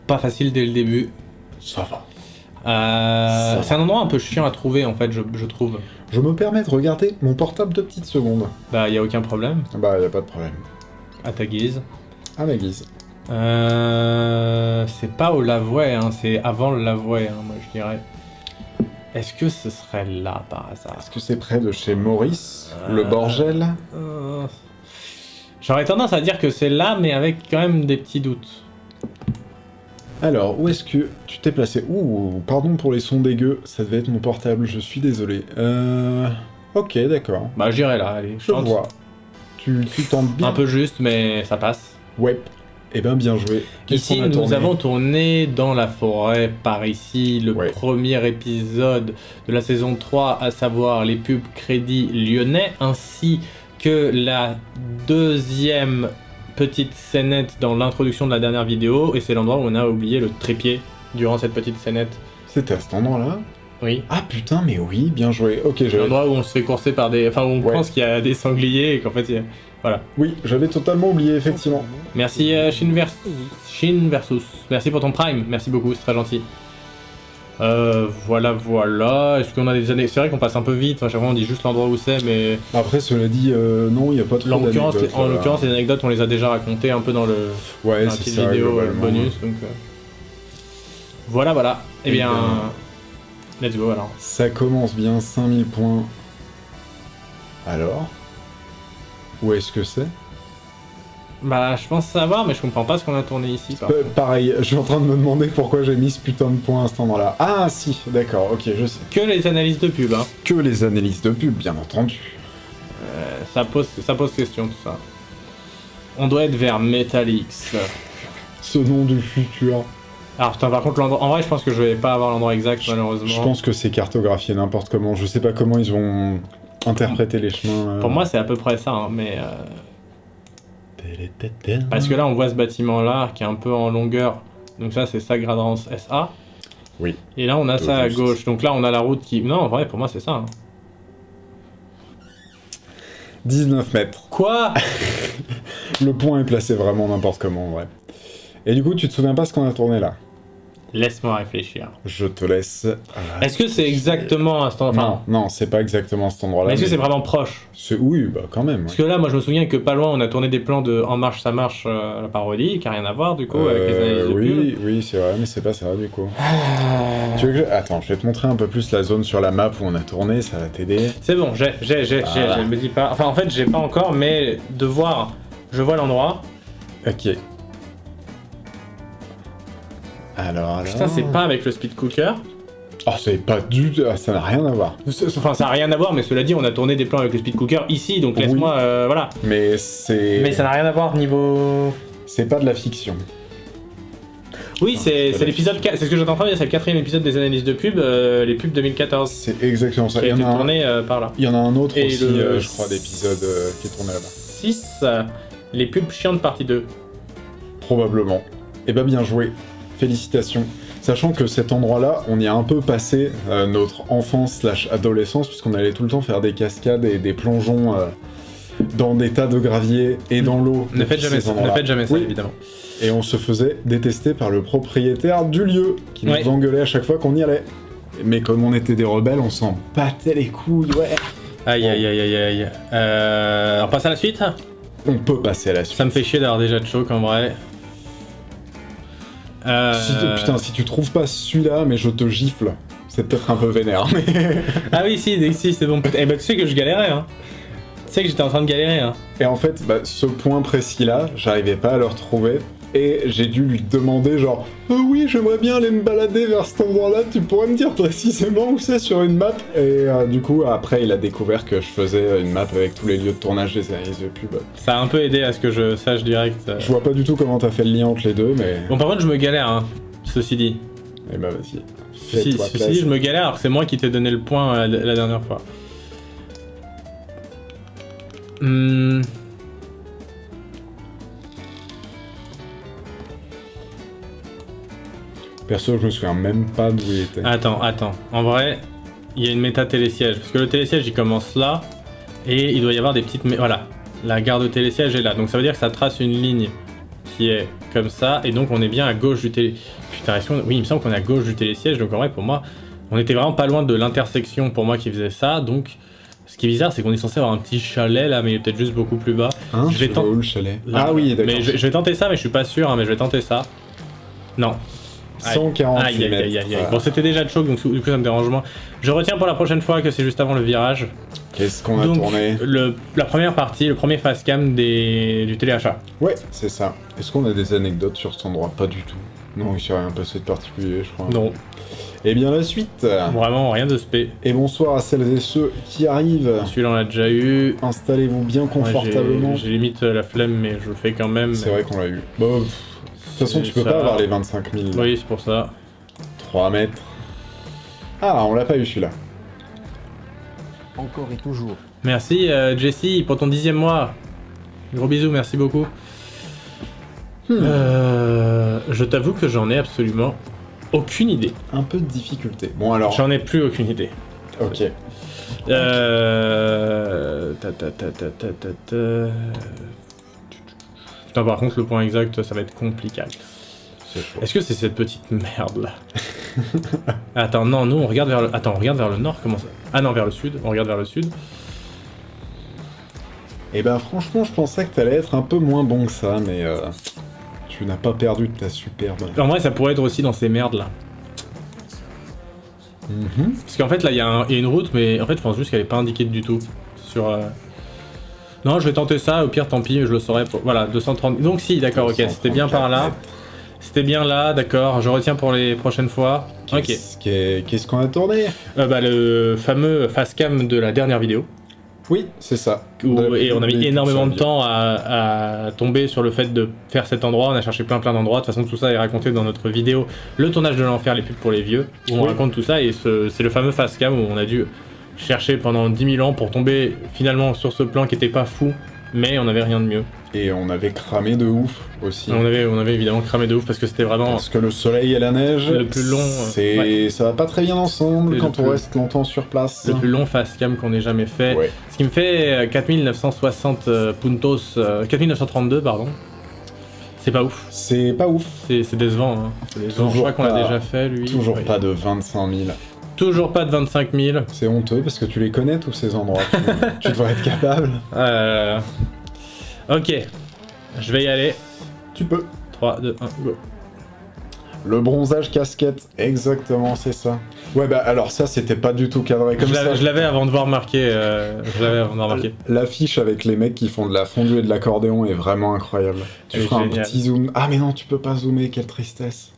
pas facile dès le début. Ça va. C'est un endroit un peu chiant à trouver en fait, je trouve. Je me permets de regarder mon portable 2 petites secondes. Bah y a aucun problème. Bah y a pas de problème. À ta guise. À ma guise. C'est pas au Lavouet, hein, c'est avant le Lavouet, hein, moi je dirais. Est-ce que ce serait là par hasard? Est-ce que c'est près de chez Maurice, le Borgel? J'aurais tendance à dire que c'est là, mais avec quand même des petits doutes. Alors, où est-ce que tu t'es placé? Ouh, pardon pour les sons dégueux, ça devait être mon portable, je suis désolé. Ok, d'accord. Bah j'irai là, allez. Je vois. Tu tentes bien. Un peu juste, mais ça passe. Ouais. Eh ben bien joué. Ici, nous avons tourné dans la forêt, par ici, le premier épisode de la saison 3, à savoir les pubs crédits lyonnais, ainsi que la deuxième petite scénette dans l'introduction de la dernière vidéo, et c'est l'endroit où on a oublié le trépied durant cette petite scénette. C'était à cet endroit-là? Oui. Ah putain, mais oui, bien joué. Ok, c'est l'endroit où on se fait courser par des... Enfin, où on pense qu'il y a des sangliers et qu'en fait, il y a... Voilà. Oui, j'avais totalement oublié, effectivement. Merci Shin Versus. Merci pour ton prime, merci beaucoup, c'est très gentil. Voilà. Est-ce qu'on a des années... C'est vrai qu'on passe un peu vite, à chaque fois on dit juste l'endroit où c'est, mais... Après, cela dit, non, il n'y a pas trop d'anecdotes. En l'occurrence, les anecdotes, on les a déjà racontées un peu dans le... Ouais, dans la petite vidéo bonus, donc... Voilà. Eh bien... Let's go, alors. Ça commence bien, 5000 points. Alors? Où est-ce que c'est? Bah, je pense savoir, mais je comprends pas ce qu'on a tourné ici. Pareil, je suis en train de me demander pourquoi j'ai mis ce putain de point à cet endroit-là. Ah, si, d'accord, ok, je sais. Que les analyses de pub, hein. Que les analyses de pub, bien entendu. Ça pose question, tout ça. On doit être vers Metalix. Ce nom du futur. Alors, putain, par contre, l'endroit... En vrai, je pense que je vais pas avoir l'endroit exact, malheureusement. Je pense que c'est cartographié n'importe comment. Je sais pas comment ils ont interprété les chemins. Pour moi, c'est à peu près ça, hein, mais... Parce que là, on voit ce bâtiment-là, qui est un peu en longueur. Donc ça, c'est Sagradrance SA. Oui. Et là, on a ça à gauche. Donc là, on a la route qui... Non, en vrai, pour moi, c'est ça. Hein. 19 mètres. Quoi? Le point est placé vraiment n'importe comment, en vrai. Et du coup, tu te souviens pas ce qu'on a tourné là? Laisse-moi réfléchir. Je te laisse... Est-ce que c'est exactement à cet endroit? Enfin, non, c'est pas exactement cet endroit-là. Mais est-ce que c'est vraiment proche? Oui, bah quand même. Parce que là, moi, je me souviens que pas loin, on a tourné des plans de En Marche, ça marche, la parodie, qui a rien à voir, du coup, avec les analyses de pub. Oui, c'est vrai, mais c'est pas ça, du coup. Tu veux que Attends, je vais te montrer un peu plus la zone sur la map où on a tourné, ça va t'aider. C'est bon, j'ai, je me dis pas... Enfin, en fait, j'ai pas encore, mais de voir... Je vois l'endroit. Ok. Alors... Putain, c'est pas avec le speed cooker. Oh, c'est pas du tout... Ça n'a rien à voir. Enfin, ça n'a rien à voir, mais cela dit, on a tourné des plans avec le speed cooker ici, donc laisse-moi... voilà. Mais c'est... Mais ça n'a rien à voir niveau... C'est pas de la fiction. Oui, c'est l'épisode 4, c'est ce que j'entends dire, c'est le 4e épisode des analyses de pub, les pubs 2014. C'est exactement ça. Qui a été tourné par là. Il y en a un autre aussi, je crois, d'épisode qui est tourné là-bas. 6, les pubs chiantes partie 2. Probablement. Eh ben bien joué. Félicitations. Sachant que cet endroit-là, on y a un peu passé notre enfance / adolescence, puisqu'on allait tout le temps faire des cascades et des plongeons dans des tas de gravier et dans l'eau. Ne faites jamais ça, oui. Évidemment. Et on se faisait détester par le propriétaire du lieu, qui nous engueulait à chaque fois qu'on y allait. Mais comme on était des rebelles, on s'en battait les couilles, ouais. Aïe. On passe à la suite? On peut passer à la suite. Ça me fait chier d'avoir déjà de choc en vrai. Putain, si tu trouves pas celui-là, mais je te gifle. C'est peut-être un peu vénère, mais... Ah oui, si, c'est bon. Eh ben, tu sais que je galérais, hein. Tu sais que j'étais en train de galérer, hein. Et en fait, ce point précis-là, j'arrivais pas à le retrouver. Et j'ai dû lui demander genre oui, j'aimerais bien aller me balader vers cet endroit-là, tu pourrais me dire précisément où c'est sur une map? Et du coup, après, il a découvert que je faisais une map avec tous les lieux de tournage des analyses de pub. Ça a un peu aidé à ce que je sache direct. Je vois pas du tout comment t'as fait le lien entre les deux, mais... Bon, par contre, je me galère, hein, ceci dit. Eh bah vas-y. Ceci dit, je me galère alors que c'est moi qui t'ai donné le point la dernière fois. Perso, je me souviens même pas d'où il était. Attends. En vrai, il y a une méta télésiège. Parce que le télésiège, il commence là. Et il doit y avoir des petites... Voilà. La gare de télésiège est là. Donc ça veut dire que ça trace une ligne qui est comme ça, et donc on est bien à gauche du télé... Putain, oui, il me semble qu'on est à gauche du télésiège, donc en vrai, pour moi, on était vraiment pas loin de l'intersection pour moi qui faisait ça, donc... Ce qui est bizarre, c'est qu'on est censé avoir un petit chalet là, mais il est peut-être juste beaucoup plus bas. Hein, je vais tenter le chalet. Là, ah oui, d'accord. Mais je vais tenter ça, mais je suis pas sûr, hein, mais je vais tenter ça. Non. 148 mètres. Bon, c'était déjà de choc, donc du coup ça me dérange moins. Je retiens pour la prochaine fois que c'est juste avant le virage. Qu'est-ce qu'on a tourné? La première partie, le premier face cam du téléachat. Ouais, c'est ça. Est-ce qu'on a des anecdotes sur cet endroit? Pas du tout. Non, il s'est rien passé de particulier, je crois. Non. Et bien la suite. Vraiment rien de spé. Et bonsoir à celles et ceux qui arrivent. Celui-là on l'a déjà eu. Installez-vous bien confortablement. J'ai limite la flemme, mais je le fais quand même. C'est vrai qu'on l'a eu. Bah, de toute façon, tu peux pas avoir les 25 000. Oui, c'est pour ça. 3 mètres. Ah, on l'a pas eu celui-là. Encore et toujours. Merci Jessie pour ton 10e mois. Gros bisous, merci beaucoup. Je t'avoue que j'en ai absolument aucune idée. Un peu de difficulté. Bon alors... J'en ai plus aucune idée. Ok. Putain, par contre, le point exact, ça va être compliqué. Est-ce que c'est cette petite merde là? Attends, non, nous on regarde vers le... Attends, on regarde vers le nord, comment ça? Ah non, vers le sud, on regarde vers le sud. Et ben franchement, je pensais que t'allais être un peu moins bon que ça, mais tu n'as pas perdu de ta superbe. En vrai, ça pourrait être aussi dans ces merdes là. Parce qu'en fait, là, il y a une route, mais en fait, je pense juste qu'elle est pas indiquée du tout. Sur... Non, je vais tenter ça, au pire, tant pis, je le saurai. Pour... Voilà, 230... Donc si, d'accord, ok, c'était bien par là. C'était bien là, d'accord, je retiens pour les prochaines fois. Qu'est-ce qu'on a tourné? Le fameux facecam de la dernière vidéo. Oui, c'est ça. Et on a mis énormément de temps à tomber sur le fait de faire cet endroit. On a cherché plein d'endroits. De toute façon, tout ça est raconté dans notre vidéo Le tournage de l'enfer, les pubs pour les vieux, où on raconte tout ça. Et c'est le fameux facecam où on a dû chercher pendant 10 000 ans pour tomber finalement sur ce plan qui était pas fou, mais on n'avait rien de mieux. Et on avait cramé de ouf aussi. On avait évidemment cramé de ouf parce que c'était vraiment... Parce que le soleil et la neige, le plus long, ça va pas très bien ensemble quand on reste longtemps sur place. Le plus long facecam qu'on ait jamais fait. Ouais. Ce qui me fait 4960 puntos, 4932 pardon. C'est pas ouf. C'est pas ouf. C'est décevant. Hein. Je crois qu'on l'a déjà fait lui. Toujours pas de 25 000. Toujours pas de 25 000. C'est honteux parce que tu les connais tous ces endroits. Tu devrais être capable. Ok, je vais y aller. Tu peux. 3, 2, 1, go. Le bronzage casquette, exactement, c'est ça. Ouais, bah alors ça, c'était pas du tout cadré comme ça. Je l'avais avant de voir marquer. L'affiche avec les mecs qui font de la fondue et de l'accordéon est vraiment incroyable. Tu feras un petit zoom. Ah, mais non, tu peux pas zoomer, quelle tristesse.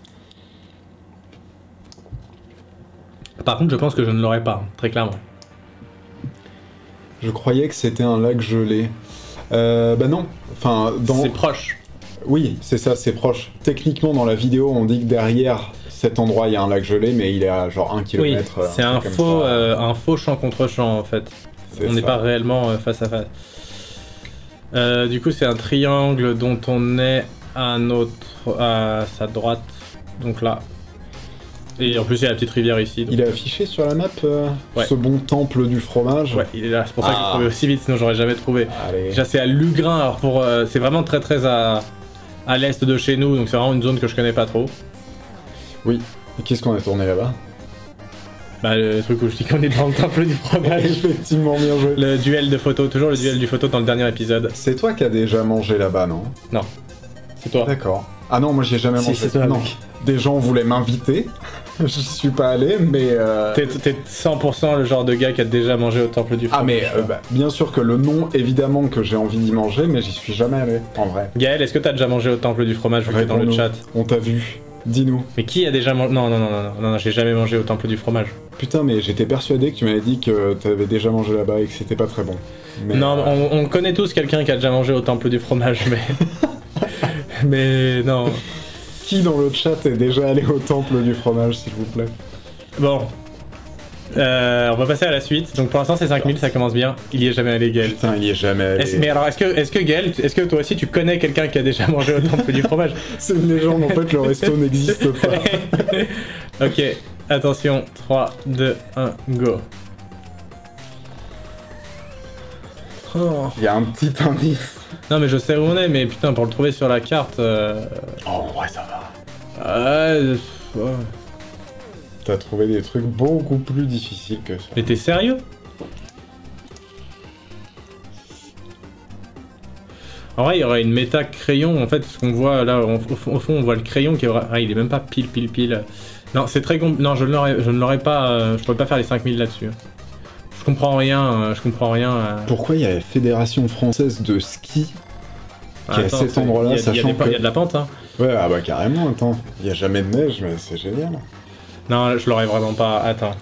Par contre, je pense que je ne l'aurais pas, très clairement. Je croyais que c'était un lac gelé. Bah non, enfin dans... C'est proche. Oui, c'est ça, c'est proche. Techniquement, dans la vidéo, on dit que derrière cet endroit, il y a un lac gelé, mais il est à genre 1 km. Oui, c'est un faux champ contre champ, en fait. On n'est pas réellement face à face. Du coup, c'est un triangle dont on est à sa droite, donc là. Et en plus, il y a la petite rivière ici. Donc... Il est affiché sur la map, ce bon temple du fromage. Ouais, il est là. C'est pour ça que j'ai trouvé aussi vite, sinon j'aurais jamais trouvé. Allez. Déjà, c'est à Lugrin. Alors c'est vraiment très à l'est de chez nous, donc c'est vraiment une zone que je connais pas trop. Oui. Et qu'est-ce qu'on a tourné là-bas? Bah, le truc où je dis qu'on est dans le temple du fromage. Effectivement, bien joué. Le duel de photos, toujours le duel du photo dans le dernier épisode. C'est toi qui as déjà mangé là-bas, non? Non. C'est toi. D'accord. Ah non, moi j'y ai jamais mangé. C'est toi, non. Mec. Des gens voulaient m'inviter. J'y suis pas allé, mais... T'es 100% le genre de gars qui a déjà mangé au temple du fromage. Ah mais bien sûr que le nom, évidemment que j'ai envie d'y manger, mais j'y suis jamais allé, en vrai. Gaël, est-ce que t'as déjà mangé au temple du fromage vu que t'es dans le chat? On t'a vu. Dis-nous. Mais qui a déjà mangé? Non, j'ai jamais mangé au temple du fromage. Putain, mais j'étais persuadé que tu m'avais dit que t'avais déjà mangé là-bas et que c'était pas très bon. Mais non, on connaît tous quelqu'un qui a déjà mangé au temple du fromage, mais... mais non... Qui dans le chat est déjà allé au temple du fromage, s'il vous plaît? Bon. On va passer à la suite. Donc pour l'instant c'est 5000, ça commence bien. Il y est jamais allé, Gaël. Putain, il y est jamais allé. Mais alors, est-ce que Gaël, est-ce que toi aussi tu connais quelqu'un qui a déjà mangé au temple du fromage? C'est une légende, en fait, le resto n'existe pas. Ok, attention, 3, 2, 1, go. Il y a un petit indice. Non mais je sais où on est, mais putain, pour le trouver sur la carte... Oh, ouais, ça va. Ouais. T'as trouvé des trucs beaucoup plus difficiles que ça. Mais t'es sérieux? En vrai, il y aurait une méta crayon, en fait, ce qu'on voit là, au fond, on voit le crayon qui est... Ah, il est même pas pile. Non, c'est très compliqué. Non, je ne l'aurais pas... je pourrais pas faire les 5000 là-dessus. Je comprends rien, Pourquoi il y a la Fédération Française de Ski qui est à cet endroit-là, sachant que... Il y a de la pente, hein. Ouais, ah bah carrément, attends. Il y a jamais de neige, mais c'est génial. Non, je l'aurais vraiment pas... Attends.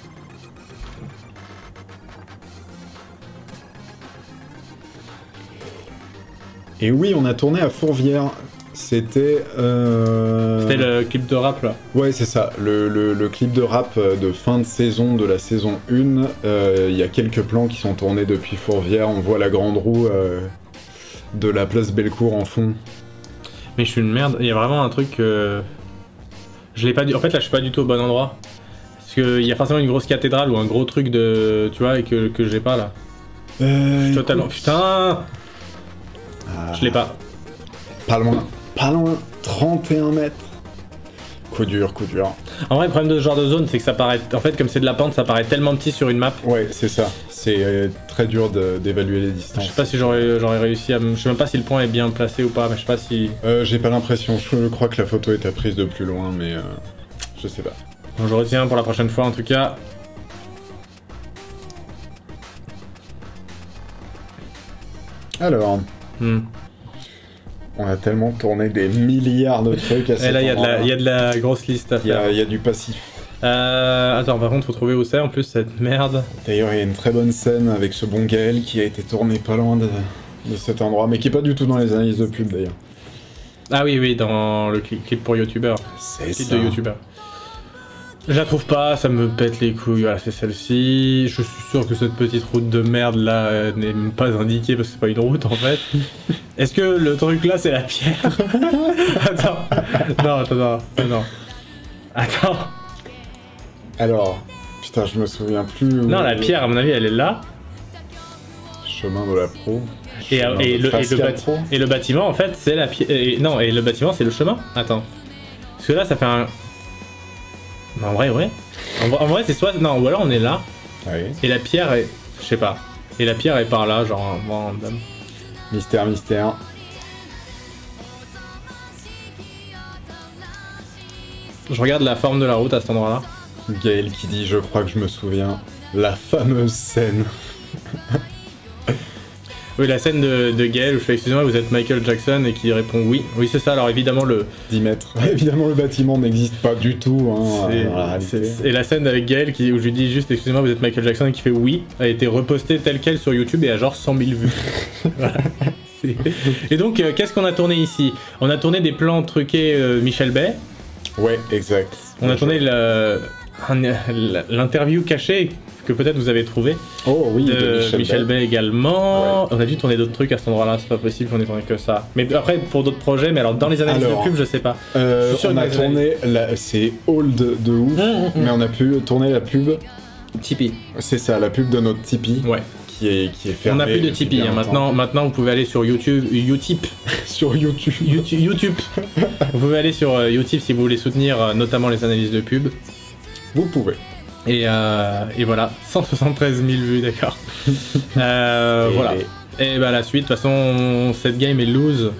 Et oui, on a tourné à Fourvière. C'était... C'était le clip de rap, là. Ouais, c'est ça. Le clip de rap de fin de saison, de la saison 1. Il y a quelques plans qui sont tournés depuis Fourvière. On voit la grande roue de la place Bellecour en fond. Mais je suis une merde. Il y a vraiment un truc... Je l'ai pas dit. En fait, là, je suis pas du tout au bon endroit. Parce qu'il y a forcément une grosse cathédrale ou un gros truc de... Tu vois, et que j'ai pas, là. Je suis totalement... Putain Je l'ai pas. Pas loin. 31 mètres. Coup dur. En vrai, le problème de ce genre de zone, c'est que ça paraît... En fait, comme c'est de la pente, ça paraît tellement petit sur une map. Ouais, c'est ça. C'est très dur d'évaluer les distances. Je sais pas si j'aurais réussi à... Je sais même pas si le point est bien placé ou pas, mais je sais pas si... J'ai pas l'impression. Je crois que la photo était prise de plus loin, mais... je sais pas. Bon, je retiens pour la prochaine fois, en tout cas. Alors... On a tellement tourné des milliards de trucs à cet endroit. Et là, il y a de la grosse liste à faire. Il y a du passif. Attends, par contre, faut trouver où c'est, en plus, cette merde. D'ailleurs, il y a une très bonne scène avec ce bon Gaël qui a été tourné pas loin de cet endroit, mais qui est pas du tout dans les analyses de pub, d'ailleurs. Ah oui, dans le clip pour youtubeur. C'est ça. Clip de youtubeur. Je la trouve pas, ça me pète les couilles, voilà, c'est celle-ci. Je suis sûr que cette petite route de merde là n'est même pas indiquée parce que c'est pas une route en fait. Est-ce que le truc là c'est la pierre? Attends. Non. Attends. Alors, putain, je me souviens plus. Non, la pierre à mon avis elle est là. Chemin de la Pro. Et le bâtiment en fait c'est la pierre. Non, et le bâtiment c'est le chemin. Attends. Parce que là ça fait un... En vrai, ouais. En vrai, c'est soit... Non, ou alors on est là. Oui. Et la pierre est... Je sais pas. Et la pierre est par là, genre random. Mystère. Je regarde la forme de la route à cet endroit-là. Gaël qui dit, je crois que je me souviens, la fameuse scène. Oui, la scène de Gaël où je fais excusez-moi, vous êtes Michael Jackson et qui répond oui. Oui, c'est ça, alors évidemment le... 10 mètres. Évidemment le bâtiment n'existe pas du tout. Hein, et la scène avec Gaël où je lui dis juste excusez-moi, vous êtes Michael Jackson et qui fait oui, a été repostée telle quelle sur YouTube et a genre 100 000 vues. Voilà. Et donc, qu'est-ce qu'on a tourné ici? On a tourné des plans truqués Michel Bay. Ouais, exact. On a tourné l'interview cachée que peut-être vous avez trouvé. Oh oui, de Michel Bay également. Ouais. On a dû tourner d'autres trucs à cet endroit-là, c'est pas possible qu'on ait tourné que ça. Mais après, pour d'autres projets, mais alors dans les analyses de pub, je sais pas. On a tourné, c'est old de ouf, mais on a pu tourner la pub. Tipeee. C'est ça, la pub de notre Tipeee. Ouais. Qui est fermée. On n'a plus de Tipeee, hein. Maintenant vous pouvez aller sur YouTube. Sur YouTube. YouTube. Vous pouvez aller sur YouTube si vous voulez soutenir notamment les analyses de pub. Vous pouvez. Et voilà, 173 000 vues, d'accord. Voilà. Et bah la suite, de toute façon, cette game est lose.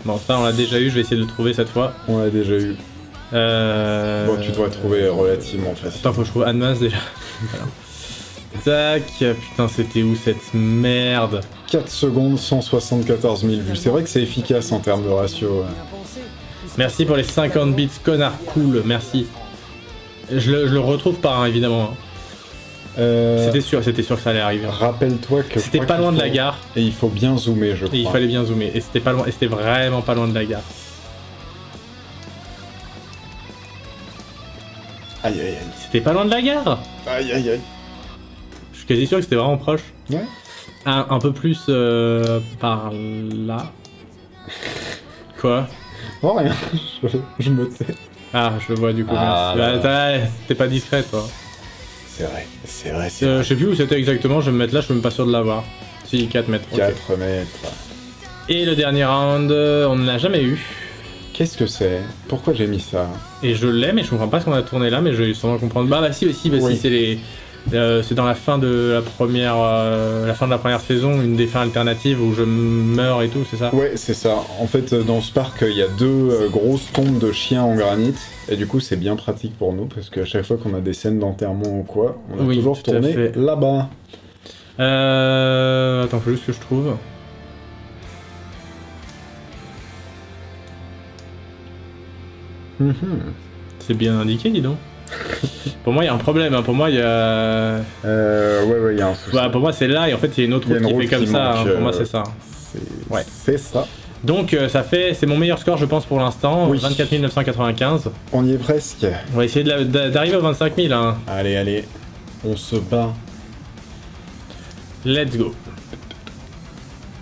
Bon, ça on l'a déjà eu, je vais essayer de le trouver cette fois. On l'a déjà eu. Bon, tu dois trouver relativement facile. Attends, faut que je trouve Admas déjà. Voilà. Tac, putain, c'était où cette merde? 4 secondes, 174 000 vues. C'est vrai que c'est efficace en termes de ratio. Merci pour les 50 bits, connard cool, merci. Je le retrouve pas, hein, évidemment. C'était sûr que ça allait arriver. Rappelle-toi que c'était pas loin de la gare. Et il faut bien zoomer, je crois. Et il fallait bien zoomer. Et c'était pas loin, et c'était vraiment pas loin de la gare. Aïe. C'était pas loin de la gare. Aïe. Je suis quasi sûr que c'était vraiment proche. Ouais. Un peu plus par là. Quoi? Oh rien, je me tais. Ah, je le vois du coup. T'es pas discret toi. C'est vrai. Je sais plus où c'était exactement, je vais me mettre là, je suis même pas sûr de l'avoir. Si, 4 mètres. 4 mètres. Et le dernier round, on ne l'a jamais eu. Qu'est-ce que c'est? Pourquoi j'ai mis ça? Et je l'ai, mais je comprends pas ce qu'on a tourné là, mais je vais sûrement comprendre. Bah si, aussi, bah oui. Si, c'est les... c'est dans la fin de la première saison, une des fins alternatives où je meurs et tout, c'est ça? Ouais, c'est ça. En fait, dans ce parc, il y a 2 grosses tombes de chiens en granit, et du coup, c'est bien pratique pour nous, parce qu'à chaque fois qu'on a des scènes d'enterrement ou quoi, on a toujours tourné là-bas. Attends, faut juste que je trouve. C'est bien indiqué, dis donc. Pour moi, il y a un problème. Hein. Pour moi, il y a. Ouais, il y a un souci. Bah, pour moi, c'est là, et en fait, il y a une autre route qui fait comme ça. Hein. Pour moi, c'est ça. C'est ça. Donc, c'est mon meilleur score, je pense, pour l'instant. Oui. 24 995. On y est presque. On va essayer d'arriver aux 25 000. Hein. Allez. On se bat. Let's go.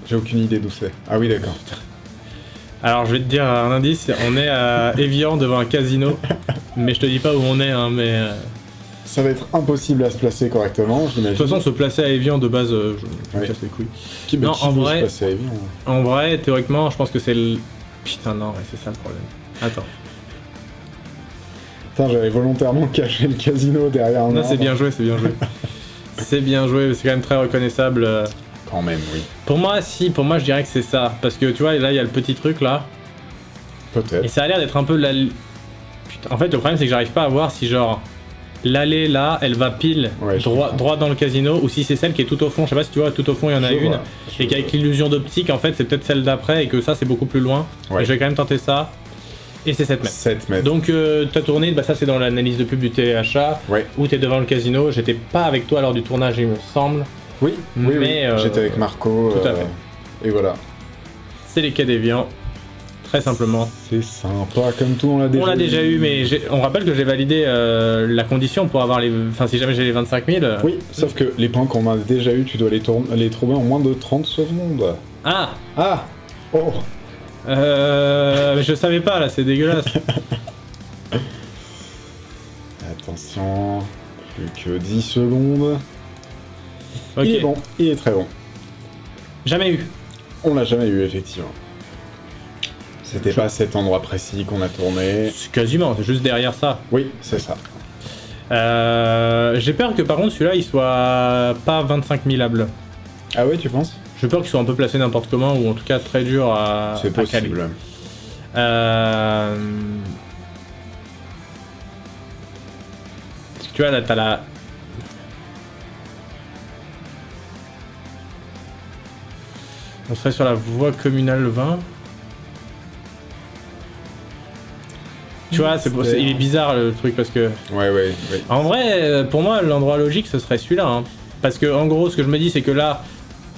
J'ai aucune idée d'où c'est. Ah oui, d'accord. Alors je vais te dire un indice, on est à Evian devant un casino, mais je te dis pas où on est, hein, mais... Ça va être impossible à se placer correctement, j'imagine. De toute façon, se placer à Evian de base, je me casse les couilles. Non, en vrai, se placer à Evian, en vrai, théoriquement, je pense que c'est le... Putain non, ouais, c'est ça le problème. Attends. Putain, j'avais volontairement caché le casino derrière un... Non, c'est bien joué, c'est bien joué. C'est bien joué, c'est quand même très reconnaissable. Quand même, oui. Pour moi, je dirais que c'est ça. Parce que tu vois, là, il y a le petit truc là. Peut-être. Et ça a l'air d'être un peu la... Putain, en fait, le problème, c'est que j'arrive pas à voir si, genre, l'allée là, elle va pile droit dans le casino, ou si c'est celle qui est tout au fond. Je sais pas si tu vois, tout au fond, il y en a une. Et qu'avec l'illusion d'optique, en fait, c'est peut-être celle d'après, et que ça, c'est beaucoup plus loin. Ouais. Et je vais quand même tenter ça. Et c'est 7 mètres. 7 mètres. Donc, ta tournée, bah, ça, c'est dans l'analyse de pub du téléachat. Ouais. Où t'es devant le casino. J'étais pas avec toi lors du tournage, il me semble. Oui, mais j'étais avec Marco. Tout à fait. Et voilà. C'est les quais d'Evian, très simplement. C'est sympa, comme tout, on l'a déjà eu. On l'a déjà eu, mais on rappelle que j'ai validé la condition pour avoir les... Enfin, si jamais j'ai les 25 000... Oui, sauf que les points qu'on a déjà eu, tu dois les trouver en moins de 30 secondes. Ah. Oh. Je savais pas, là, c'est dégueulasse. Attention, plus que 10 secondes. Okay. Il est bon, il est très bon. Jamais eu. On l'a jamais eu, effectivement. C'était pas cet endroit précis qu'on a tourné. Quasiment, c'est juste derrière ça. Oui, c'est ça. J'ai peur que par contre celui-là il soit pas 25 000able. Ah ouais, tu penses? J'ai peur qu'il soit un peu placé n'importe comment, ou en tout cas très dur à... C'est possible. Parce que tu vois là, t'as la... On serait sur la voie communale 20. Tu vois, il est bizarre le truc parce que... Ouais. En vrai, pour moi, l'endroit logique, ce serait celui-là. Hein. Parce que, en gros, ce que je me dis, c'est que là,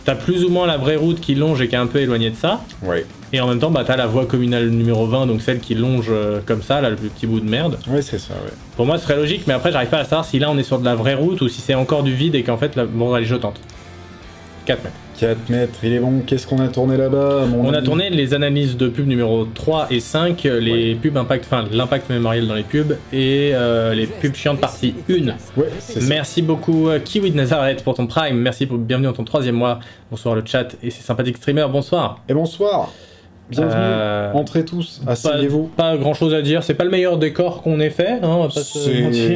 t'as plus ou moins la vraie route qui longe et qui est un peu éloignée de ça. Ouais. Et en même temps, bah, t'as la voie communale numéro 20, donc celle qui longe comme ça, là, le petit bout de merde. Ouais, c'est ça, ouais. Pour moi, ce serait logique, mais après, j'arrive pas à savoir si là, on est sur de la vraie route ou si c'est encore du vide et qu'en fait, bon, allez, je tente. 4 mètres. 4 mètres, il est bon. Qu'est-ce qu'on a tourné là-bas? On a tourné les analyses de pub numéro 3 et 5, les pubs impact, enfin l'impact mémoriel dans les pubs et les pubs chiantes partie 1. Ouais, c'est ça. Merci beaucoup Kiwi de Nazareth pour ton prime, merci pour bienvenue dans ton 3e mois. Bonsoir le chat et ces sympathiques streamers, bonsoir. Et bonsoir. Bienvenue, entrez tous, asseyez-vous. Pas grand chose à dire, c'est pas le meilleur décor qu'on ait fait, hein,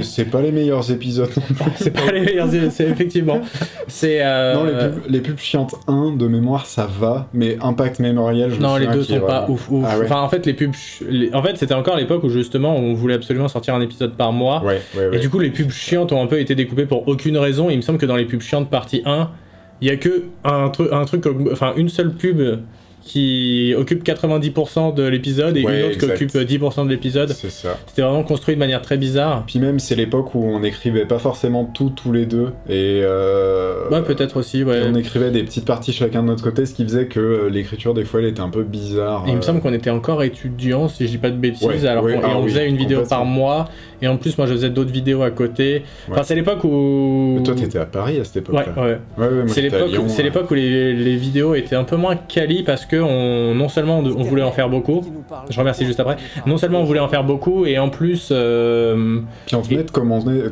c'est pas les meilleurs épisodes non plus. C'est pas les meilleurs épisodes, effectivement. C'est Non, les pubs chiantes 1 de mémoire ça va, mais Impact Mémoriel, je non, me les deux sont vraiment... pas ouf. Ah ouais. Enfin, en fait, les pubs. En fait, c'était encore l'époque où justement on voulait absolument sortir un épisode par mois. Ouais. Et du coup, les pubs chiantes ont un peu été découpées pour aucune raison. Il me semble que dans les pubs chiantes partie 1, il y a que un truc, enfin, une seule pub qui occupe 90% de l'épisode et une autre qui occupe 10% de l'épisode. C'est ça. C'était vraiment construit de manière très bizarre. Puis même, c'est l'époque où on écrivait pas forcément tout tous les deux. Et ouais, peut-être aussi, ouais. On écrivait des petites parties chacun de notre côté, ce qui faisait que l'écriture, des fois, elle était un peu bizarre. Il me semble qu'on était encore étudiants, si je dis pas de bêtises, alors qu'on faisait une vidéo par mois. Et en plus, moi, je faisais d'autres vidéos à côté. Ouais. Enfin, c'est l'époque où... Mais toi, t'étais à Paris à cette époque-là. Ouais. C'est l'époque où les vidéos étaient un peu moins quali parce que non seulement on voulait en faire beaucoup, je remercie juste après, non seulement on voulait en faire beaucoup et en plus... Puis on venait de commencer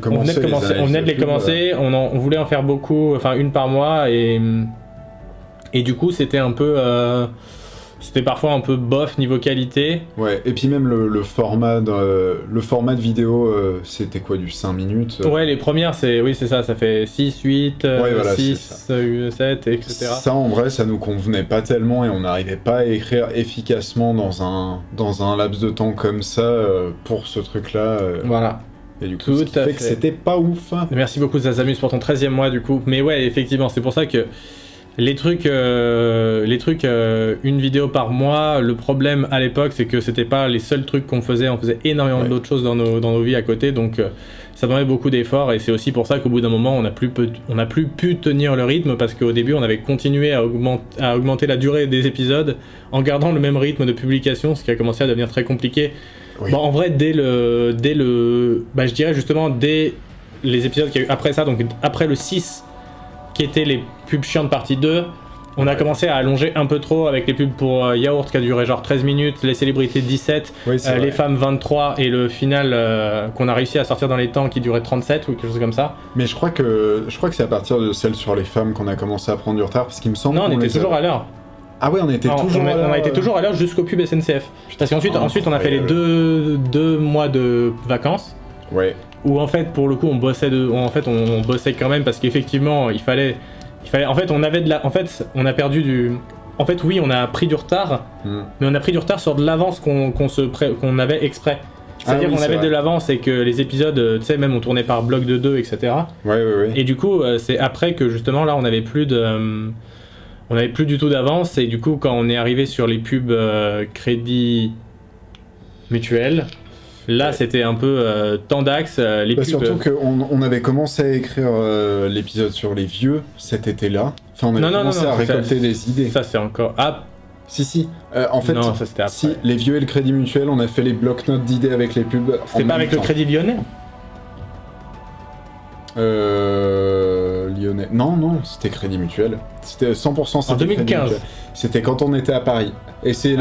on voulait en faire beaucoup, enfin une par mois et du coup c'était un peu... c'était parfois un peu bof niveau qualité. Ouais, et puis même le format de vidéo, c'était quoi, du 5 minutes Ouais, les premières, oui, c'est ça fait 6, 8, ouais, voilà, 6, 7, etc. Ça, en vrai, ça nous convenait pas tellement et on n'arrivait pas à écrire efficacement dans un laps de temps comme ça pour ce truc-là. Voilà. Et du coup, ce qui fait que c'était pas ouf. Merci beaucoup Zazamus pour ton 13e mois du coup. Mais ouais, effectivement, c'est pour ça que les trucs, une vidéo par mois, le problème à l'époque, c'est que c'était pas les seuls trucs qu'on faisait. On faisait énormément d'autres choses dans nos vies à côté, donc ça demandait beaucoup d'efforts. Et c'est aussi pour ça qu'au bout d'un moment, on n'a plus pu tenir le rythme, parce qu'au début, on avait continué à augmenter la durée des épisodes en gardant le même rythme de publication, ce qui a commencé à devenir très compliqué. Oui. Bon, en vrai, je dirais justement dès les épisodes qu'il y a eu après ça, donc après le 6, qui étaient les pubs chiantes partie 2, on a commencé à allonger un peu trop avec les pubs pour Yaourt qui a duré genre 13 minutes, les célébrités 17, les femmes 23 et le final qu'on a réussi à sortir dans les temps qui durait 37 ou quelque chose comme ça. Mais je crois que c'est à partir de celle sur les femmes qu'on a commensé à prendre du retard, parce qu'il me semble qu'on on était toujours à l'heure. Ah ouais, on était toujours à l'heure. On a été toujours à l'heure jusqu'au pub SNCF. Parce qu'ensuite on a fait les deux mois de vacances. Ouais. Où en fait pour le coup on bossait on bossait quand même, parce qu'effectivement il fallait en fait on a perdu on a pris du retard, mais on a pris du retard sur de l'avance qu'on avait exprès. C'est-à-dire qu'on avait de l'avance et que les épisodes, tu sais, même on tournait par bloc de 2, etc. Ouais. Et du coup c'est après que justement là on avait plus du tout d'avance, et du coup quand on est arrivé sur les pubs crédit mutuel, là c'était un peu temps d'axe, les pubs... Surtout qu'on avait commencé à écrire l'épisode sur les vieux cet été-là. Enfin, on avait commencé à récolter des idées. Ça c'est encore... Ah Si. En fait, non, ça c'était après. Si, les vieux et le crédit mutuel, on a fait les blocs-notes d'idées avec les pubs. C'était pas avec le crédit lyonnais? Lyonnais. Non, c'était crédit mutuel. C'était 100% en 2015. C'était quand on était à Paris. Et c'est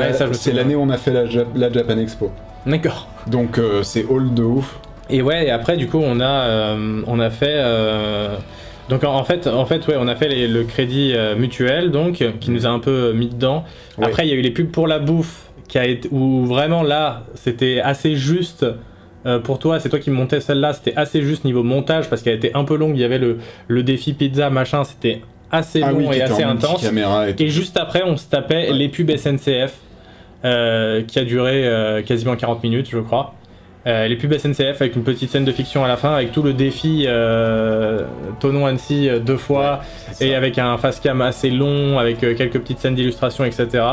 l'année où on a fait la Japan Expo. D'accord. Donc c'est all de ouf. Et ouais, et après du coup on a fait donc en fait ouais, on a fait le crédit mutuel, donc qui nous a un peu mis dedans. Ouais. Après il y a eu les pubs pour la bouffe où vraiment là c'était assez juste. Pour toi, c'est toi qui montais celle-là, c'était assez juste niveau montage parce qu'elle était un peu longue. Il y avait le défi pizza machin, c'était assez long et assez intense. Et juste après, on se tapait les pubs SNCF qui a duré quasiment 40 minutes, je crois. Les pubs SNCF avec une petite scène de fiction à la fin, avec tout le défi Thonon-Annecy 2 fois, et avec un face-cam assez long, avec quelques petites scènes d'illustration, etc.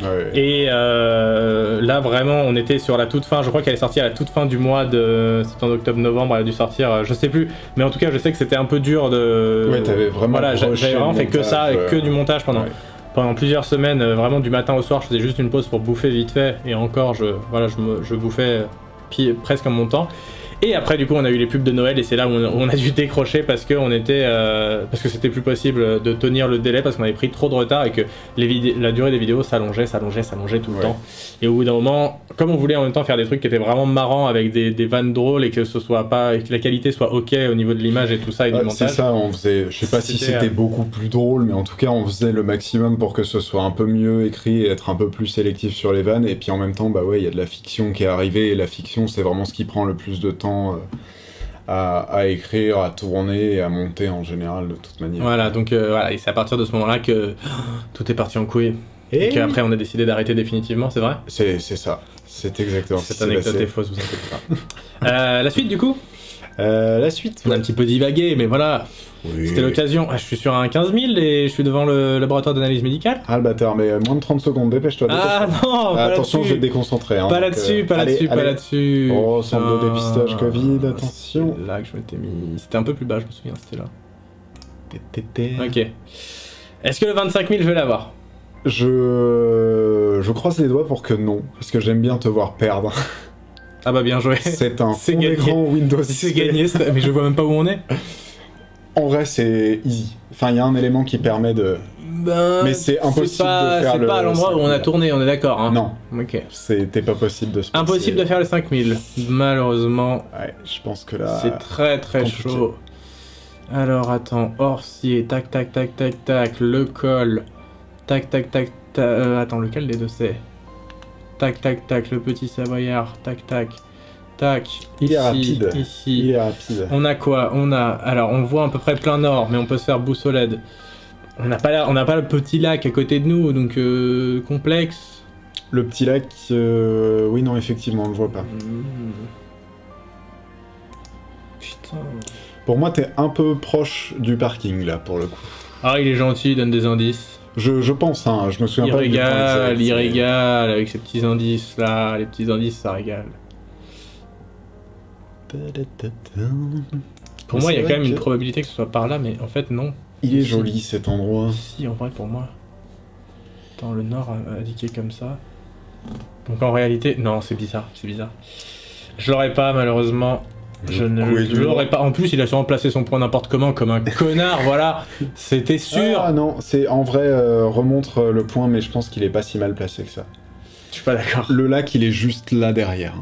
Ouais. Et là vraiment on était sur la toute fin, je crois qu'elle est sortie à la toute fin du mois de septembre, octobre, novembre, elle a dû sortir, je sais plus, mais en tout cas je sais que c'était un peu dur de... Ouais, t'avais vraiment... Voilà, j'avais vraiment fait que ça, et que du montage pendant plusieurs semaines, vraiment du matin au soir, je faisais juste une pause pour bouffer vite fait, et encore je bouffais presque en montant. Et après du coup on a eu les pubs de Noël, et c'est là où on a dû décrocher parce que parce que c'était plus possible de tenir le délai, parce qu'on avait pris trop de retard et que la durée des vidéos s'allongeait tout le temps. Et au bout d'un moment, comme on voulait en même temps faire des trucs qui étaient vraiment marrants avec des vannes drôles, et que la qualité soit ok au niveau de l'image et tout ça, et du montage. C'est ça, on faisait, je sais pas si c'était beaucoup plus drôle, mais en tout cas on faisait le maximum pour que ce soit un peu mieux écrit et être un peu plus sélectif sur les vannes. Et puis en même temps, bah ouais, il y a de la fiction qui est arrivée, et la fiction c'est vraiment ce qui prend le plus de temps à écrire, à tourner et à monter en général de toute manière. Voilà, donc et c'est à partir de ce moment-là que tout est parti en couille. Et qu'après on a décidé d'arrêter définitivement, c'est vrai? C'est ça, c'est exactement ça. Cette anecdote est fausse, vous inquiétez pas. La suite du coup? La suite, on a un petit peu divagué, mais voilà. Oui. C'était l'occasion. Je suis sur un 15 000 et je suis devant le laboratoire d'analyse médicale. Ah le bâtard, mais moins de 30 secondes, dépêche-toi. Ah non, attention, je vais te déconcentrer. Hein, pas là-dessus, pas là-dessus. Oh, centre de dépistage Covid, attention. C'est là que je m'étais mis. C'était un peu plus bas, je me souviens, c'était là. Ok. Est-ce que le 25 000, je vais l'avoir? Je croise les doigts pour que non, parce que j'aime bien te voir perdre. Ah bah bien joué. C'est un fond d'écran Windows. C'est gagné, mais je vois même pas où on est. En vrai, c'est easy. Enfin, il y a un élément qui permet de... mais c'est impossible de faire C'est pas à l'endroit où on a tourné, on est d'accord, hein. Non. Ok. C'était pas possible de se passer. Impossible de faire le 5000, malheureusement. Ouais, je pense que là... C'est très chaud. Alors, attends, Orsier, tac, le col, tac, Attends, lequel des deux c'est? Tac, tac, tac, le petit Savoyard. Tac, tac, tac. Il est rapide. Ici. Il est rapide. On a quoi? On a... Alors, on voit à peu près plein nord, mais on peut se faire boussolade. On n'a pas le petit lac à côté de nous, donc complexe. Le petit lac, oui, non, effectivement, on le voit pas. Putain. Pour moi, t'es un peu proche du parking, là, pour le coup. Ah, il est gentil, il donne des indices. Je pense, hein, je me souviens pas du point exact. Il régale, avec ses petits indices, là. Les petits indices, ça régale. Pour moi, il y a quand même une probabilité que ce soit par là, mais en fait, non. Il est joli, cet endroit. Si, en vrai, pour moi. Attends, le nord indiqué comme ça. Donc en réalité... Non, c'est bizarre, c'est bizarre. Je l'aurais pas, malheureusement. Je ne l'aurais pas. En plus, il a sûrement placé son point n'importe comment, comme un connard, voilà. C'était sûr. Ah non, c'est en vrai, remontre le point, mais je pense qu'il est pas si mal placé que ça. Je suis pas d'accord. Le lac, il est juste là derrière.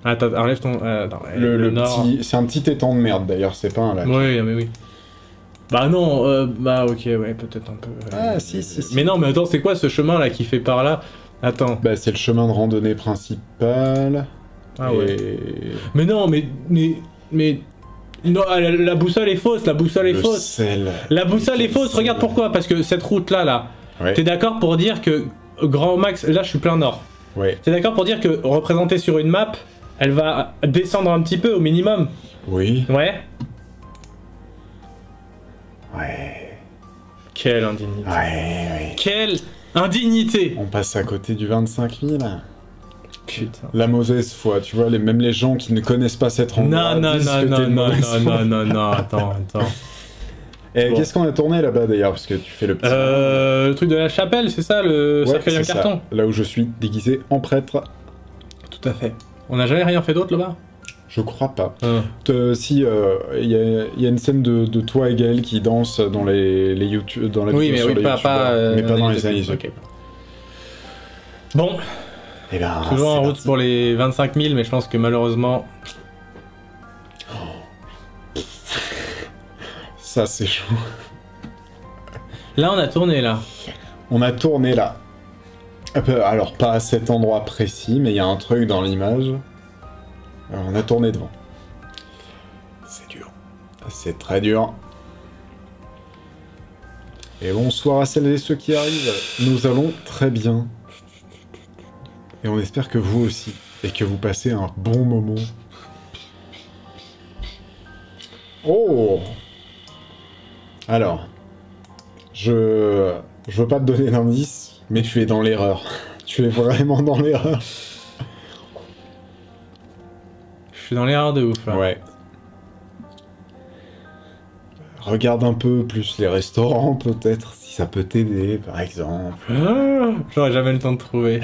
Attends, enlève ton... Attends, le nord... petit... C'est un petit étang de merde, d'ailleurs, c'est pas un lac. Oui, mais oui. Bah non, bah ok, ouais, peut-être un peu... Ah, si. Mais non, mais attends, c'est quoi ce chemin, là, qui fait par là? Attends. Bah, c'est le chemin de randonnée principal. Ah ouais. Mais non, mais... Non, la boussole est fausse, la boussole est fausse. Sel. La boussole est fausse, regarde pourquoi, parce que cette route-là, ouais. T'es d'accord pour dire que grand max... Là, je suis plein nord. Ouais. T'es d'accord pour dire que, représentée sur une map, elle va descendre un petit peu, au minimum? Oui. Ouais. Ouais. Quelle indignité. Ouais. Quelle indignité. On passe à côté du 25 000. Putain. La mauvaise foi, tu vois, même les gens qui ne connaissent pas cette endroit. Non, attends. Et qu'est-ce qu'on a tourné là-bas d'ailleurs? Parce que tu fais le petit... le truc de la chapelle, c'est ça, le cercueil en carton? Là où je suis déguisé en prêtre. Tout à fait. On n'a jamais rien fait d'autre là-bas? Je crois pas. Si, il y a une scène de toi et Gaël qui dansent dans les YouTube, dans la vidéo sur les YouTubeurs, mais pas dans les analyses. Okay. Bon. Et ben, toujours en route pour les 25 000, mais je pense que malheureusement... Ça, c'est chaud. Là, on a tourné, là. On a tourné, là. Alors, pas à cet endroit précis, mais il y a un truc dans l'image. Alors, on a tourné devant. C'est dur. C'est très dur. Et bonsoir à celles et ceux qui arrivent. Nous allons très bien. Et on espère que vous aussi. Et que vous passez un bon moment. Oh! Alors. Je veux pas te donner d'indice, mais tu es dans l'erreur. Tu es vraiment dans l'erreur. Je suis dans l'erreur de ouf, là. Ouais. Regarde un peu plus les restaurants, peut-être, si ça peut t'aider, par exemple. J'aurais jamais le temps de trouver.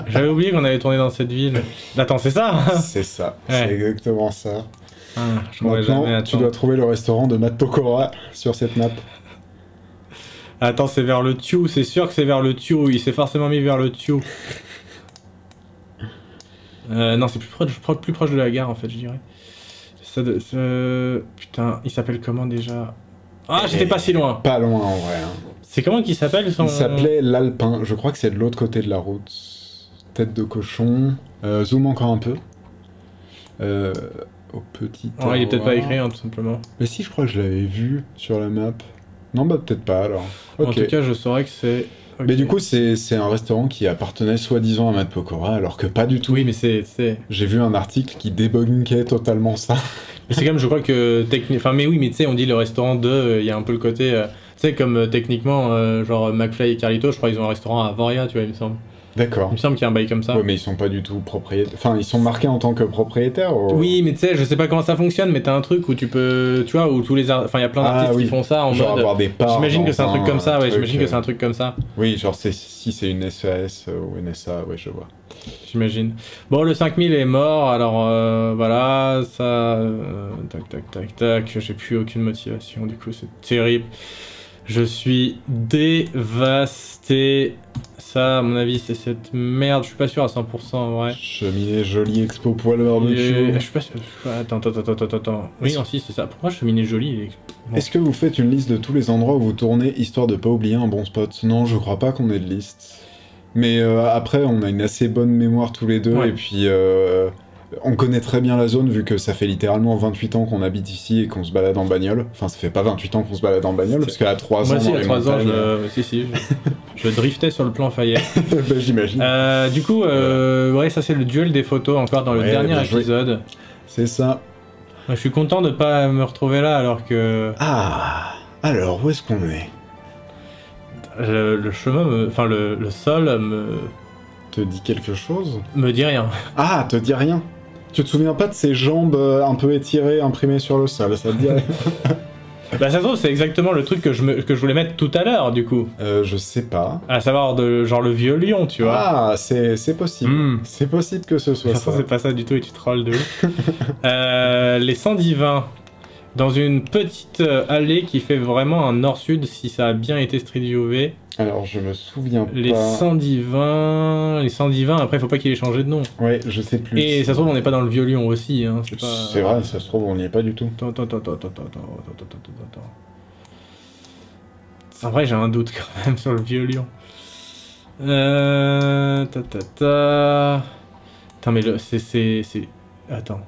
J'avais oublié qu'on avait tourné dans cette ville. Attends, c'est ça? C'est ça, ouais. C'est exactement ça. Maintenant, tu dois trouver le restaurant de Matt Pokora sur cette map. Attends, c'est vers le Tiu, c'est sûr que c'est vers le Tiu, il s'est forcément mis vers le Tiu. Non, c'est plus proche de la gare en fait, je dirais. Putain, il s'appelle comment déjà? Ah, j'étais pas si loin. Pas loin en vrai. Hein. C'est comment qu'il s'appelle son... Il s'appelait l'Alpin, je crois que c'est de l'autre côté de la route. Tête de cochon. Zoom encore un peu. Au petit... Oh, il est peut-être pas écrit, hein, tout simplement. Mais si, je crois que je l'avais vu sur la map. Non, bah peut-être pas alors. Okay. En tout cas, je saurais que c'est... Okay. Mais du coup, c'est un restaurant qui appartenait soi-disant à Matt Pokora, alors que pas du tout. Oui, mais c'est... J'ai vu un article qui débunkait totalement ça. Mais c'est comme, je crois que... Enfin, mais oui, mais tu sais, on dit le restaurant de... Il y a un peu le côté... tu sais, comme techniquement, genre McFly et Carlito, je crois qu'ils ont un restaurant à Avoria, tu vois, il me semble. D'accord. Il me semble qu'il y a un bail comme ça. Ouais, mais ils sont pas du tout propriétaires. Enfin, ils sont marqués en tant que propriétaires. Ou... Oui, mais tu sais, je sais pas comment ça fonctionne, mais t'as un truc où tu peux, tu vois, où tous les, enfin, il y a plein d'artistes qui font ça en genre mode. Avoir des parts. J'imagine que c'est un truc comme ça, ouais. Truc, J'imagine que c'est un truc comme ça. Oui, genre si c'est une SAS ou une SA, ouais, je vois. J'imagine. Bon, le 5000 est mort, alors voilà, ça, tac, j'ai plus aucune motivation, du coup, c'est terrible. Je suis dévasté. Ça, à mon avis, c'est cette merde. Je suis pas sûr à 100% en vrai. Cheminée jolie expo poil barbecue. Je suis pas sûr. Attends. Oui, non, si, c'est ça. Pourquoi cheminée jolie Bon. Est-ce que vous faites une liste de tous les endroits où vous tournez, histoire de pas oublier un bon spot? Non, je crois pas qu'on ait de liste. Mais après, on a une assez bonne mémoire tous les deux, Ouais. et puis on connaît très bien la zone, vu que ça fait littéralement 28 ans qu'on habite ici et qu'on se balade en bagnole. Enfin, ça fait pas 28 ans qu'on se balade en bagnole, parce qu'à 3 ans, Moi aussi, dans à les 3 ans, montagnes... je driftais sur le plan Fayette. Bah, j'imagine. Du coup, ouais, ça c'est le duel des photos encore dans le Ouais, dernier bien joué. épisode. C'est ça. Je suis content de pas me retrouver là alors que Ah, alors, où est-ce qu'on est? le chemin, enfin le sol Te dit quelque chose? me dit rien. Ah, te dit rien. Tu te souviens pas de ces jambes un peu étirées, imprimées sur le sol, ça te dit rien? Bah ça se trouve c'est exactement le truc que je voulais mettre tout à l'heure du coup. Je sais pas. À savoir genre le vieux lion, tu vois. Ah, c'est possible. Mm. C'est possible que ce soit ça. C'est pas ça du tout et tu trolls de ouf. Les 110 vins dans une petite allée qui fait vraiment un nord-sud si ça a bien été Street View V. Alors, je me souviens Les pas. 110 vins, après faut pas qu'il ait changé de nom. Ouais, je sais plus. Et ça se trouve on n'est pas dans le vieux lion aussi, hein. C'est vrai, ça se trouve, on n'y est pas du tout. Attends. En vrai j'ai un doute quand même sur le vieux lion. Attends mais c'est... Attends.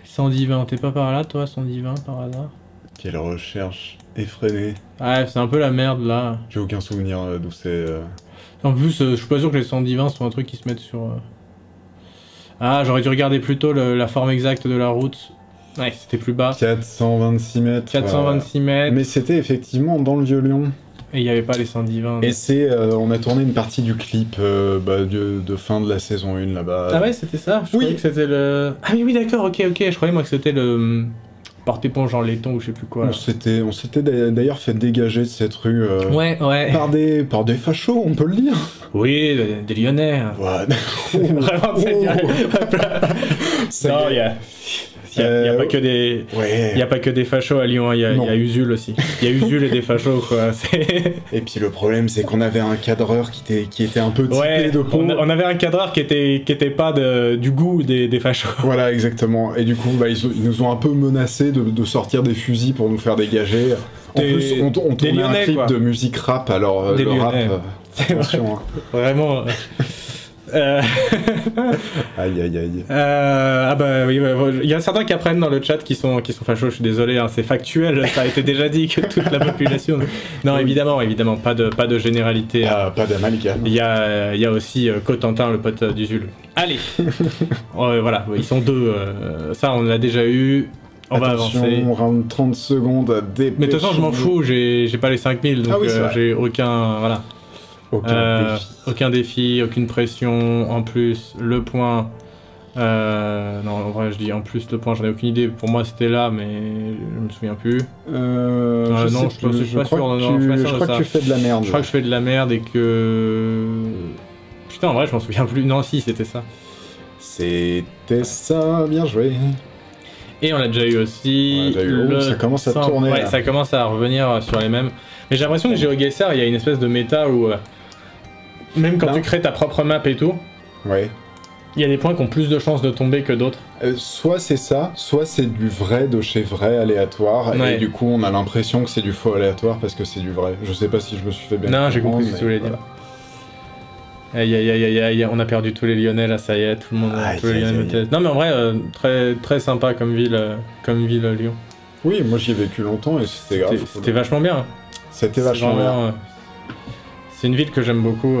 110 vins, t'es pas par là toi, 110 vins par hasard? Quelle recherche effrénée. Ouais, c'est un peu la merde là. J'ai aucun souvenir d'où c'est... En plus, je suis pas sûr que les 110 vins sont un truc qui se mettent sur... Ah, j'aurais dû regarder plutôt la forme exacte de la route. Ouais, c'était plus bas. 426 mètres. 426 mètres. Mais c'était effectivement dans le Vieux-Lion. Et il n'y avait pas les 110 vins. Et c'est... on a tourné une partie du clip de fin de la saison 1 là-bas. Ah ouais, c'était ça? Je croyais que c'était le... Ah oui, d'accord, ok. Je croyais moi que c'était le... porte-éponge en laiton ou je sais plus quoi. On s'était d'ailleurs fait dégager de cette rue ouais. par des fachos, on peut le dire. Oui, des Lyonnais. Ouais. Vraiment, Ça non, y est. il y a pas que des... Ouais. Il y a pas que des fachos à Lyon, il y a Usul aussi. Il y a Usul et des fachos, quoi. Et puis le problème, c'est qu'on avait un cadreur qui était un peu typé de peau. On avait un cadreur qui était pas du goût des fachos. Voilà, exactement. Et du coup, ils nous ont un peu menacé de sortir des fusils pour nous faire dégager. En plus, on tournait Lyonnais, un clip quoi. de musique rap, alors Des le Lyonnais. rap... attention. Hein. Vraiment... Aïe. Ah bah oui, il y a certains qui apprennent dans le chat qui sont fachos, je suis désolé, hein, c'est factuel, ça a été déjà dit que toute la population... Non, évidemment, pas de généralité. Pas d'amalgame. Il y a aussi Cotentin, le pote d'Usul. Allez. Voilà, ils sont deux, ça on l'a déjà eu. On va avancer. On round 30 secondes à dépêcher. Mais de toute façon, je m'en fous, j'ai pas les 5000, donc j'ai aucun... Voilà. Aucun défi, aucune pression, en plus, le point... non, en vrai, je dis en plus le point, j'en ai aucune idée. Pour moi, c'était là, mais je me souviens plus. Je suis pas sûr. Je crois que tu fais de la merde. Je crois que je fais de la merde et que... Putain, en vrai, je m'en souviens plus. Non, si, c'était ça. C'était ça, bien joué. Et on l'a déjà eu aussi. Ça commence à tourner. Ouais, là. ça commence à revenir sur les mêmes. Mais j'ai l'impression que GeoGuessr, il y a une espèce de méta où... même quand tu crées ta propre map et tout... Ouais. Il y a des points qui ont plus de chances de tomber que d'autres. Soit c'est ça, soit c'est du vrai de chez vrai aléatoire, et du coup on a l'impression que c'est du faux aléatoire parce que c'est du vrai. Je sais pas si je me suis fait bien. Non, j'ai compris ce que tu voulais dire. Aïe, on a perdu tous les Lyonnais là, ça y est, tout le monde. Tous les Lyonnais. Non mais en vrai, très sympa comme ville Lyon. Oui, moi j'y ai vécu longtemps et c'était grave. C'était vachement bien. C'était vachement bien. C'est une ville que j'aime beaucoup.